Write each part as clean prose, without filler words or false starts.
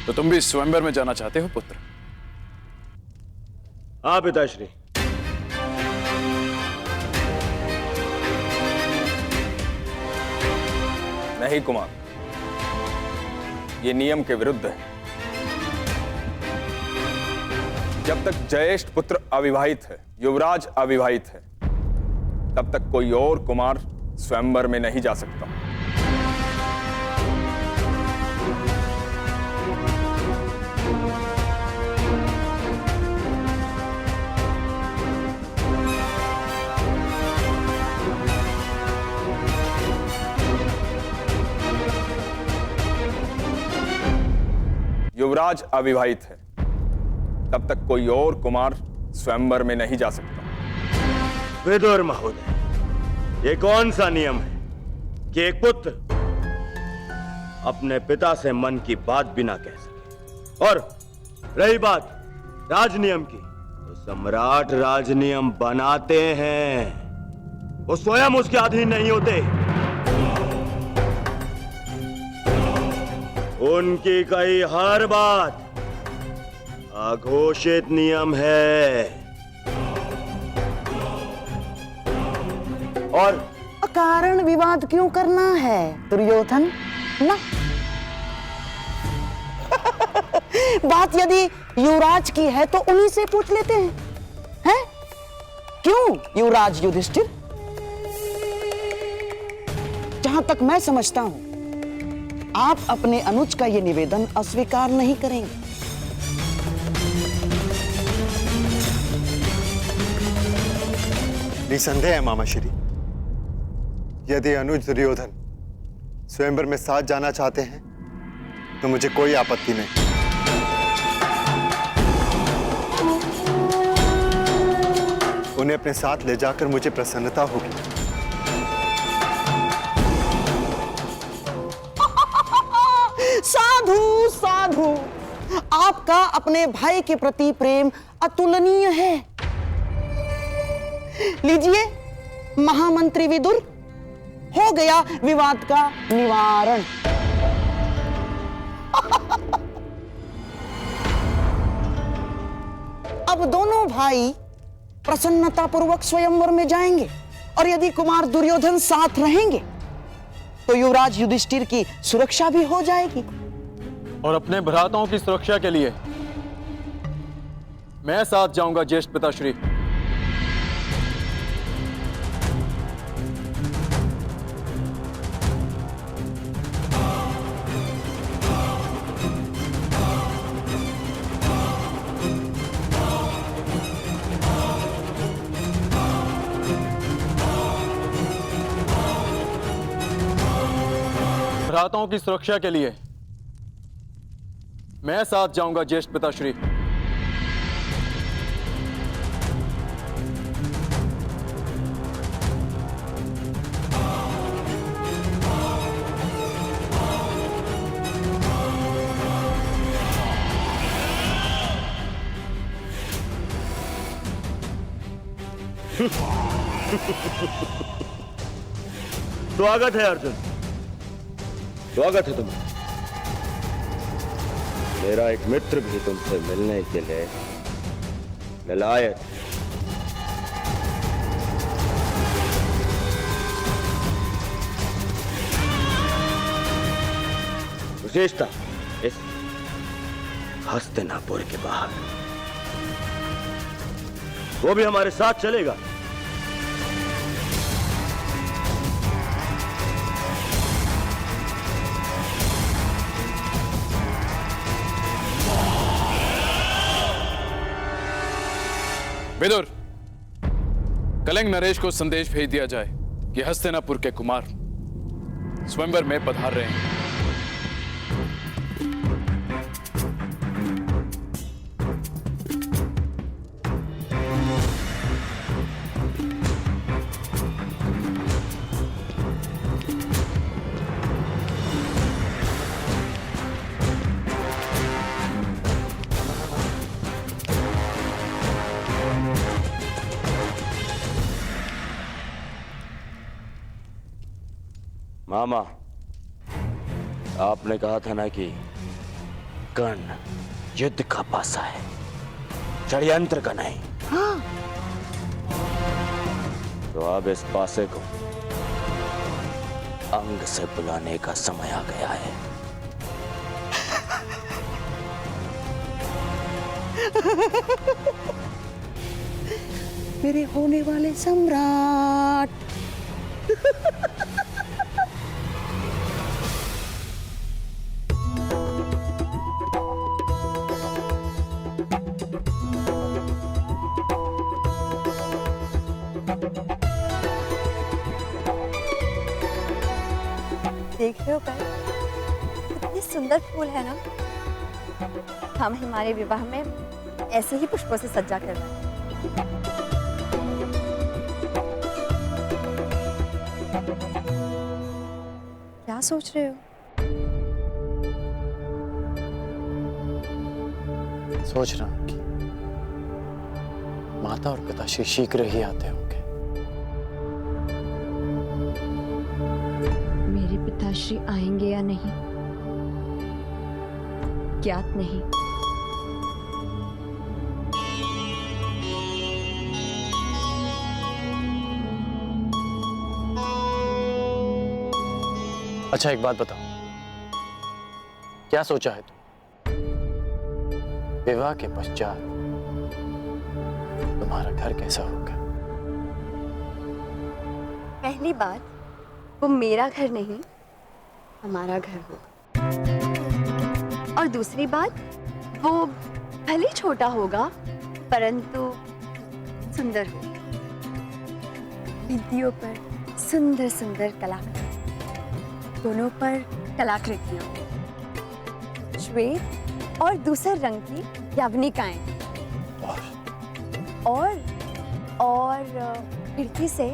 तो तुम भी स्वयंवर में जाना चाहते हो पुत्र? हाँ पिताश्री। नहीं कुमार, ये नियम के विरुद्ध है। जब तक ज्येष्ठ पुत्र अविवाहित है, युवराज अविवाहित है, तब तक कोई और कुमार स्वयंवर में नहीं जा सकता। युवराज अविवाहित है, तब तक कोई और कुमार स्वयंवर में नहीं जा सकता। विदुर महोदय, ये कौन सा नियम है कि एक पुत्र अपने पिता से मन की बात भी ना कह सके? और रही बात राजनियम की, तो सम्राट राजनियम बनाते हैं, वो स्वयं उसके अधीन नहीं होते। उनकी कही हर बात अघोषित नियम है। और अकारण विवाद क्यों करना है दुर्योधन? ना बात यदि युवराज की है तो उन्हीं से पूछ लेते हैं। क्यों युवराज युधिष्ठिर? जहां तक मैं समझता हूं, आप अपने अनुज का यह निवेदन अस्वीकार नहीं करेंगे। निसंदेह है मामाश्री, यदि अनुज दुर्योधन स्वयंवर में साथ जाना चाहते हैं तो मुझे कोई आपत्ति नहीं। उन्हें अपने साथ ले जाकर मुझे प्रसन्नता होगी। साधु साधु, आपका अपने भाई के प्रति प्रेम अतुलनीय है। लीजिए महामंत्री विदुर, हो गया विवाद का निवारण। अब दोनों भाई प्रसन्नतापूर्वक स्वयंवर में जाएंगे, और यदि कुमार दुर्योधन साथ रहेंगे तो युवराज युधिष्ठिर की सुरक्षा भी हो जाएगी। और अपने भ्राताओं की सुरक्षा के लिए मैं साथ जाऊंगा ज्येष्ठ पिताश्री। भ्राताओं की सुरक्षा के लिए मैं साथ जाऊंगा ज्येष्ठ पिताश्री। स्वागत है अर्जुन, स्वागत है तुम्हें। मेरा एक मित्र भी तुमसे मिलने के लिए विलायत। विशेषता इस हस्तिनापुर के बाहर, वो भी हमारे साथ चलेगा। विदुर, कलिंग नरेश को संदेश भेज दिया जाए कि हस्तिनापुर के कुमार स्वयंवर में पधार रहे हैं। मामा, आपने कहा था ना कि कर्ण युद्ध का पासा है, षड्यंत्र का नहीं। हाँ। तो अब इस पासे को अंग से बुलाने का समय आ गया है। मेरे होने वाले सम्राट। देख रहे हो कर कितने सुंदर फूल है ना। हम हमारे विवाह में ऐसे ही पुष्पों से सज्जा करवाएं। क्या सोच रहे हो? सोच रहा हूं कि माता और पिताश्री शीघ्र ही आते होंगे। मेरे पिताश्री आएंगे या नहीं ज्ञात नहीं। अच्छा एक बात बताओ, क्या सोचा है तुम? विवाह के पश्चात तुम्हारा घर कैसा होगा? पहली बात, वो मेरा घर नहीं हमारा घर होगा। और दूसरी बात, वो भले ही छोटा होगा परंतु सुंदर होगा। भित्तियों पर सुंदर सुंदर कलाकृति, दोनों पर कलाकृतियां, श्वेत और दूसरे रंग की यवनिकाएं, और खिड़की से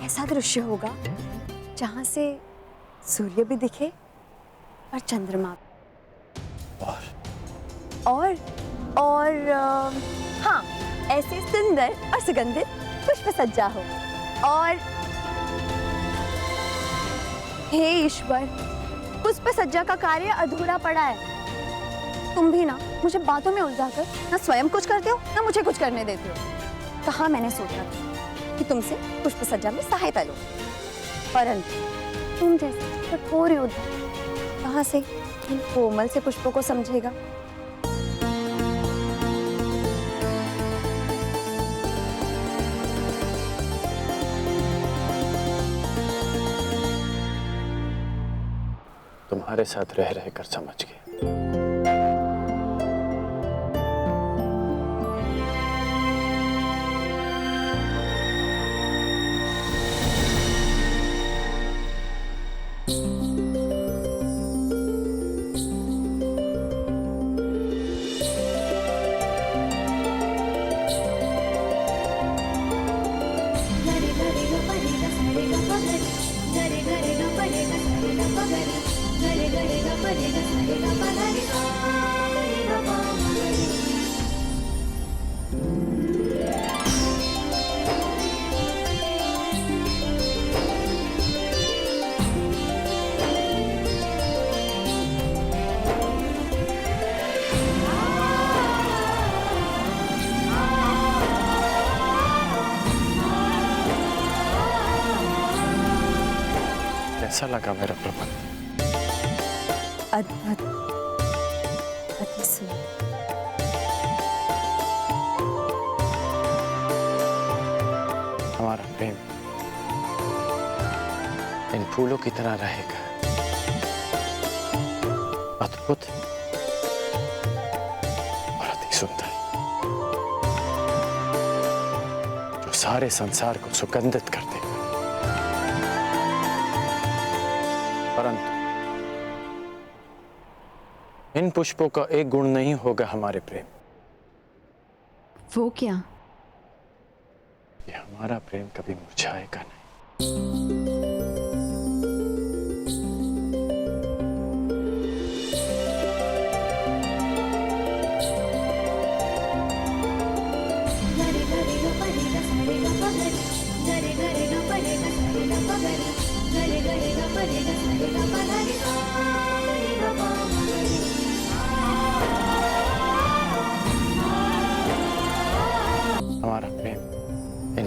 ऐसा दृश्य होगा जहां से सूर्य भी दिखे और चंद्रमा भी। और हाँ, ऐसे सुंदर और सुगंधित पुष्प सज्जा हो। और हे ईश्वर, पुष्प सज्जा का कार्य अधूरा पड़ा है। तुम भी ना मुझे बातों में उलझाकर ना स्वयं कुछ करते हो ना मुझे कुछ करने देते हो। कहाँ मैंने सोचा था कि तुमसे पुष्प सज्जा में सहायता लो, परंतु तुम जैसे कठोर योद्धा कहाँ से इन कोमल से पुष्पों को समझेगा। तुम्हारे साथ रह रहकर समझ गया। कैसा लगा मेरा प्रबंध? अद्भुत, अति सुंदर। हमारा प्रेम इन फूलों की तरह रहेगा, अद्भुत और अति सुंदर, जो सारे संसार को सुगंधित कर देगा। परंतु इन पुष्पों का एक गुण नहीं होगा हमारे प्रेम। वो क्या? ये हमारा प्रेम कभी मुरझाएगा नहीं।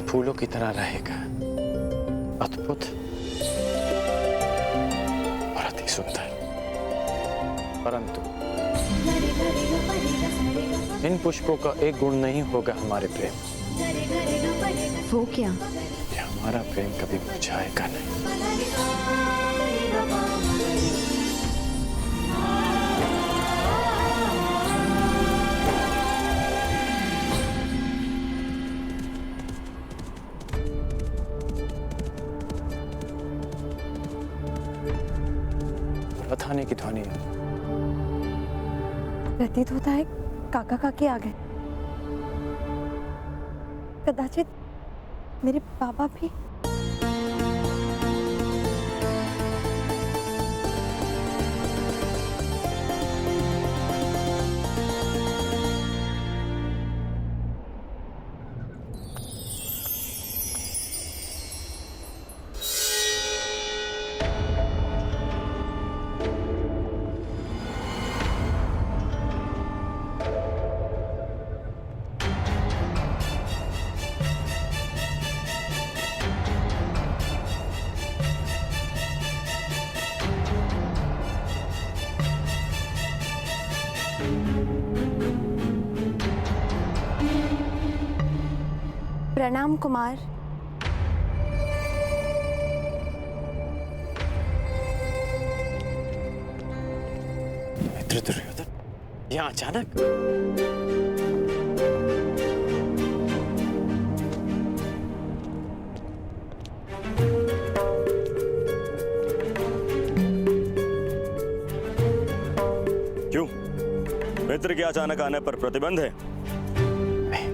फूलों की तरह रहेगा, अद्भुत और अति सुंदर। परंतु इन पुष्पों का एक गुण नहीं होगा हमारे प्रेम। वो क्या? कि हमारा प्रेम कभी मुरझाएगा नहीं। रथ आने की ध्वनि है। प्रतीत होता है काका काकी आ गए। कदाचित मेरे बाबा भी। प्रणाम कुमार। मित्र दुर्योधन, यहाँ अचानक? क्यों? मित्र के अचानक आने पर प्रतिबंध है? नहीं,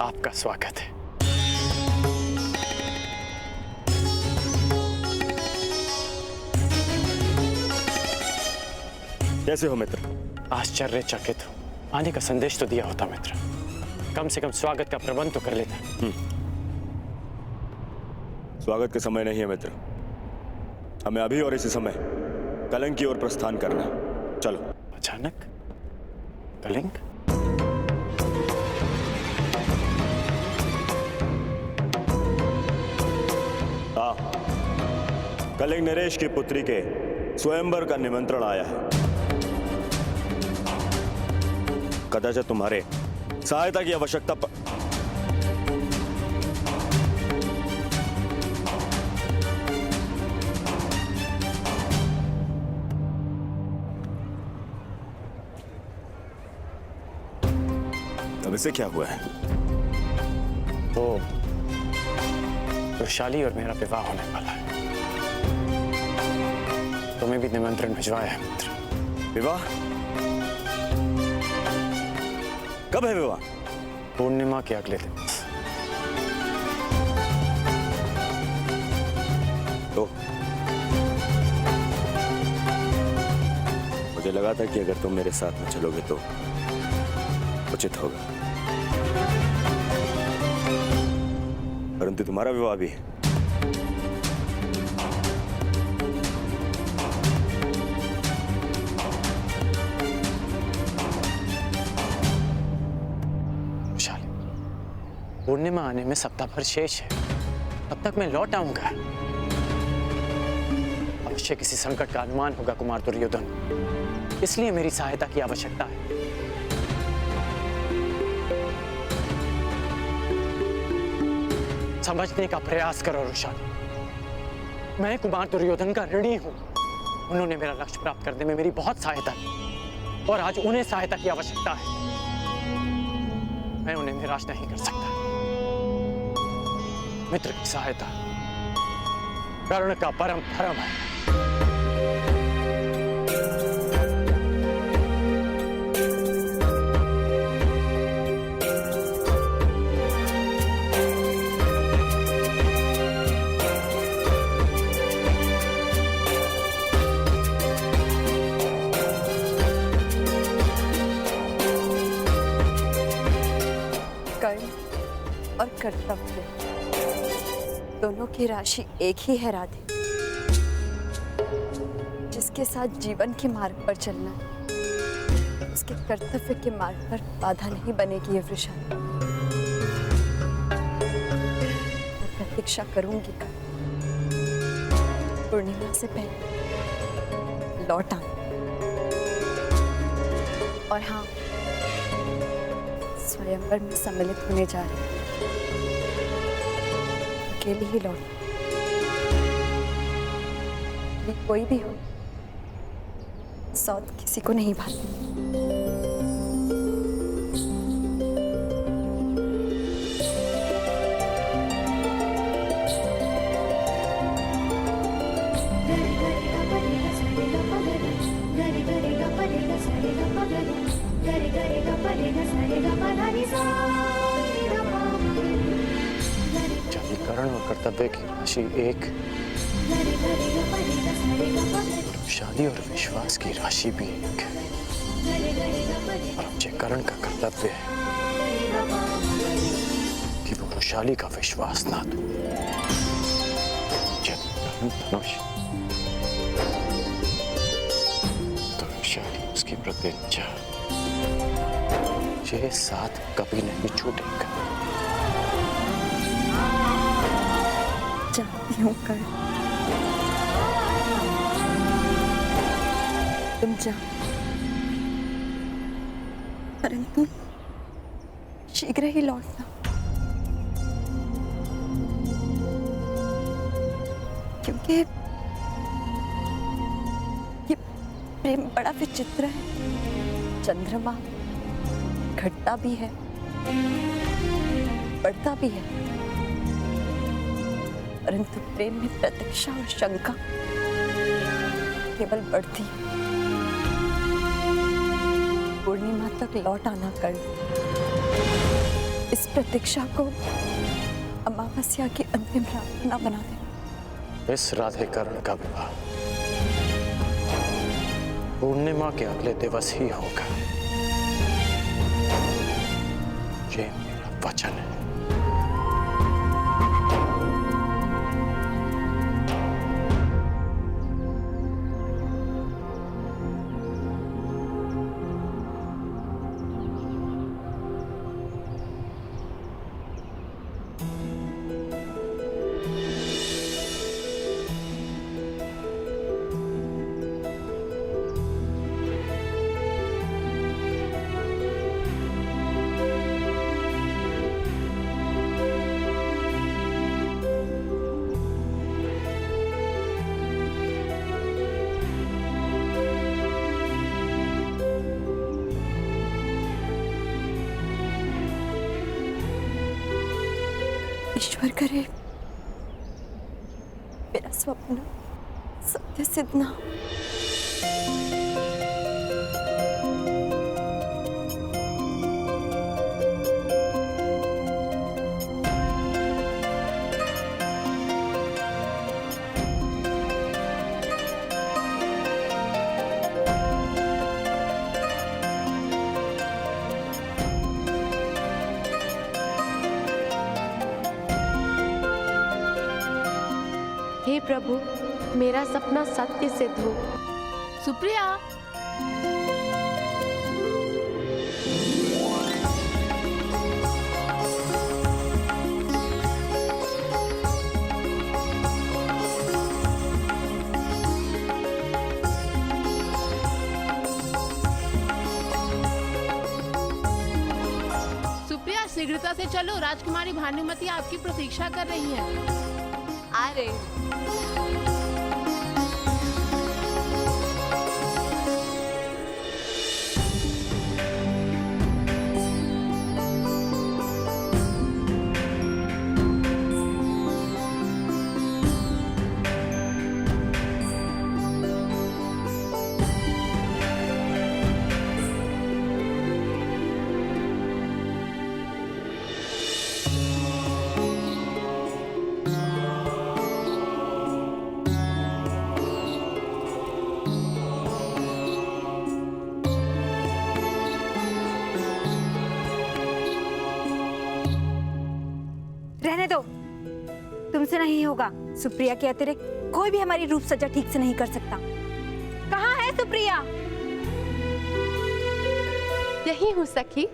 आपका स्वागत है। कैसे हो मित्र? आश्चर्यचकित हूं। आने का संदेश तो दिया होता मित्र, कम से कम स्वागत का प्रबंध तो कर लेता। स्वागत के समय नहीं है मित्र, हमें अभी और इसी समय कलिंग की ओर प्रस्थान करना है। चलो। अचानक कलिंग? हाँ, कलिंग नरेश की पुत्री के स्वयंवर का निमंत्रण आया है। कदाचित तुम्हारे सहायता की आवश्यकता अब इसे क्या हुआ है? वो वृषाली और मेरा विवाह होने वाला है। तुम्हें भी निमंत्रण भिजवाया है मित्र। विवाह? कब है विवाह? पूर्णिमा के अगले दिन। तो मुझे लगा था कि अगर तुम मेरे साथ में चलोगे तो उचित होगा, परंतु तुम्हारा विवाह भी है। पूर्णिमा आने में सप्ताह भर शेष है, तब तक मैं लौट आऊंगा। अवश्य किसी संकट का अनुमान होगा कुमार दुर्योधन, इसलिए मेरी सहायता की आवश्यकता है। समझने का प्रयास करो वृषाली, मैं कुमार दुर्योधन का ऋणी हूं। उन्होंने मेरा लक्ष्य प्राप्त करने में मेरी बहुत सहायता की और आज उन्हें सहायता की आवश्यकता है। मैं उन्हें निराश नहीं कर सकता। मित्र की सहायता कर्ण का परम धर्म है। कर्म और कर्तव्य दोनों की राशि एक ही है राधे। जिसके साथ जीवन के मार्ग पर चलना है, उसके कर्तव्य के मार्ग पर बाधा नहीं बनेगी ये वृषाली। प्रतीक्षा करूंगी। पूर्णिमा से पहले लौट आना। और हाँ, स्वयंवर में सम्मिलित होने जा रही हूँ, अकेले ही लौट। कोई भी हो, सौत किसी को नहीं भाती। करण और कर्तव्य की राशि एक, शादी और विश्वास की राशि भी एक। और मुझे करण का कर्तव्य है कि वो वृषाली का विश्वास ना दो। जब धनुष तो वृषाली उसकी प्रतिज्ञा, ये साथ कभी नहीं छूटेगा। जानती हूँ कर तुम जाओ, परंतु शीघ्र ही लौटना, क्योंकि ये प्रेम बड़ा विचित्र है। चंद्रमा घटता भी है, बढ़ता भी है, परंतु प्रेम में प्रतीक्षा और शंका केवल बढ़ती है। पूर्णिमा तक लौट आना कर, इस प्रतीक्षा को अमावस्या की अंतिम प्रार्थना बना दे। इस राधेकरण का विवाह पूर्णिमा के अगले दिवस ही होगा, ये मेरा वचन है। ईश्वर करे मेरा स्वप्न सत्य सिद्ध ना हो। हे प्रभु, मेरा सपना सत्य सिद्ध हो। सुप्रिया, सुप्रिया शीघ्रता से चलो, राजकुमारी भानुमति आपकी प्रतीक्षा कर रही है। आ रहे रहने दो, तुमसे नहीं होगा। सुप्रिया के अतिरिक्त कोई भी हमारी रूप सज्जा ठीक से नहीं कर सकता। कहाँ है सुप्रिया? यही हूँ सखी।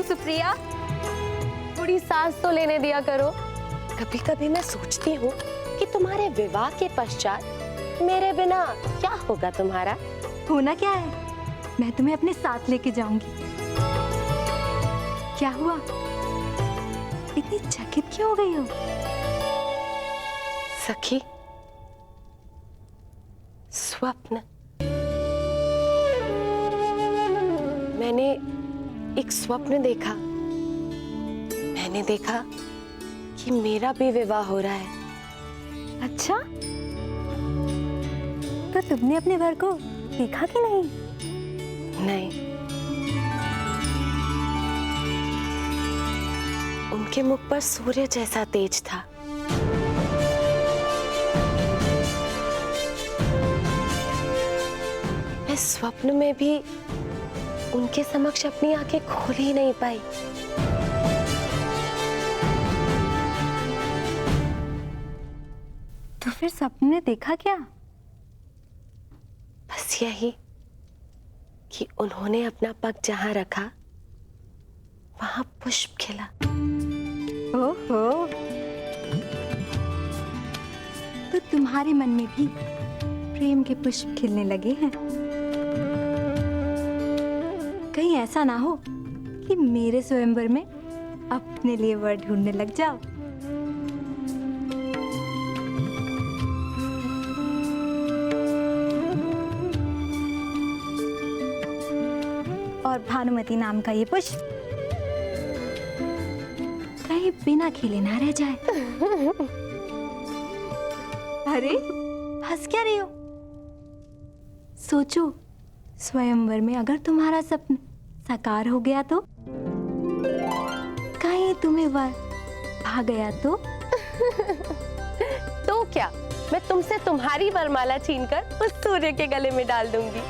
सुप्रिया। थोड़ी सांस तो लेने दिया करो। कभी कभी मैं सोचती हूँ कि तुम्हारे विवाह के पश्चात मेरे बिना क्या होगा तुम्हारा। होना क्या है, मैं तुम्हें अपने साथ लेके जाऊंगी। क्या हुआ, इतनी चकित क्यों हो गई हो? सखी, स्वप्न। मैंने एक स्वप्न देखा। मैंने देखा कि मेरा भी विवाह हो रहा है। अच्छा, तो तुमने अपने वर को देखा कि नहीं? नहीं, उनके मुख पर सूर्य जैसा तेज था। मैं स्वप्न में भी उनके समक्ष अपनी आंखें खोल ही नहीं पाई। तो फिर सपने ने देखा क्या? बस यही कि उन्होंने अपना पग जहां रखा वहां पुष्प खिला। ओहो, तो तुम्हारे मन में भी प्रेम के पुष्प खिलने लगे हैं। कहीं ऐसा ना हो कि मेरे स्वयंवर में अपने लिए वर ढूंढने लग जाओ। और भानुमति नाम का ये पुष्प कहीं बिना खिले ना रह जाए। अरे, हंस क्या रही हो? सोचो, स्वयंवर में अगर तुम्हारा सपना साकार हो गया तो? कहीं तुम्हें वर भा गया तो? तो क्या, मैं तुमसे तुम्हारी वरमाला छीनकर उस सूर्य के गले में डाल दूंगी।